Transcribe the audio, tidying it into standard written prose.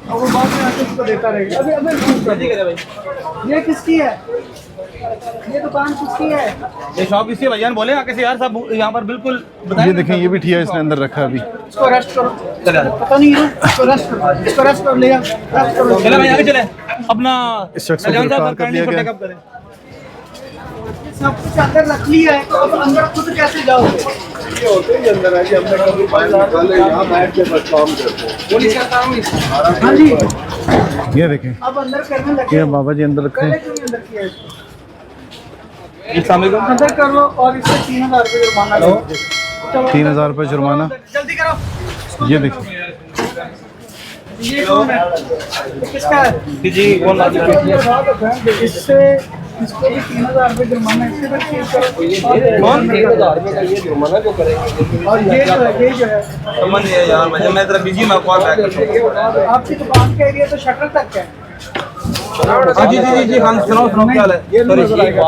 और वो बाद में आके उसको देता रहेगा। अभी अभी ये किसकी है? ये दुकान किसकी है? ये शॉप किसकी है भाईजान? बोले आके से यार सब यहाँ पर बिल्कुल ये देखें, ये भी ठिया इसने अंदर रखा है अभी। इसको अरेस्ट करो। पता नहीं है, इसको अरेस्ट करो, इसको अरेस्ट कर लिया, अरेस्ट करो। चले भाई आगे चले अपना इस शख्स को गिरफ्तार कर लिया गया। सब कुछ अंदर रख लिया है, तो अब अंदर खुद कैसे जाओगे? ये होते ही अंदर है कि हमने कभी फाइल निकाले, यहाँ बैठ के बस काम करते हैं। पुलिस का काम है। हाँ जी, ये देखें, अब अंदर करने लगे। ये बाबा जी अंदर रखे पहले हैं। क्यों नहीं अंदर किया इसको? अस्सलाम अंदर कर लो और इससे 3000 रुपये जुर्माना लो। 3000 रुपये जुर्माना। जल्दी करो। ये देखें, ये कौन है? ये किसका है? जी कौन बात कर रहा है? इससे इसको भी 3000 रुपये जुर्माना, इससे भी चेक करो। कौन? 3000 रुपये का ये जुर्माना जो करेंगे। और ये जो है समझ नहीं है यार, मैं तेरा बिजी, मैं कॉल बैक करता हूँ। आपकी दुकान का एरिया तो शटर तक है। हाँ जी जी जी जी, हम सुनो सुनो क्या हाल है? ये नहीं नजर आएगा।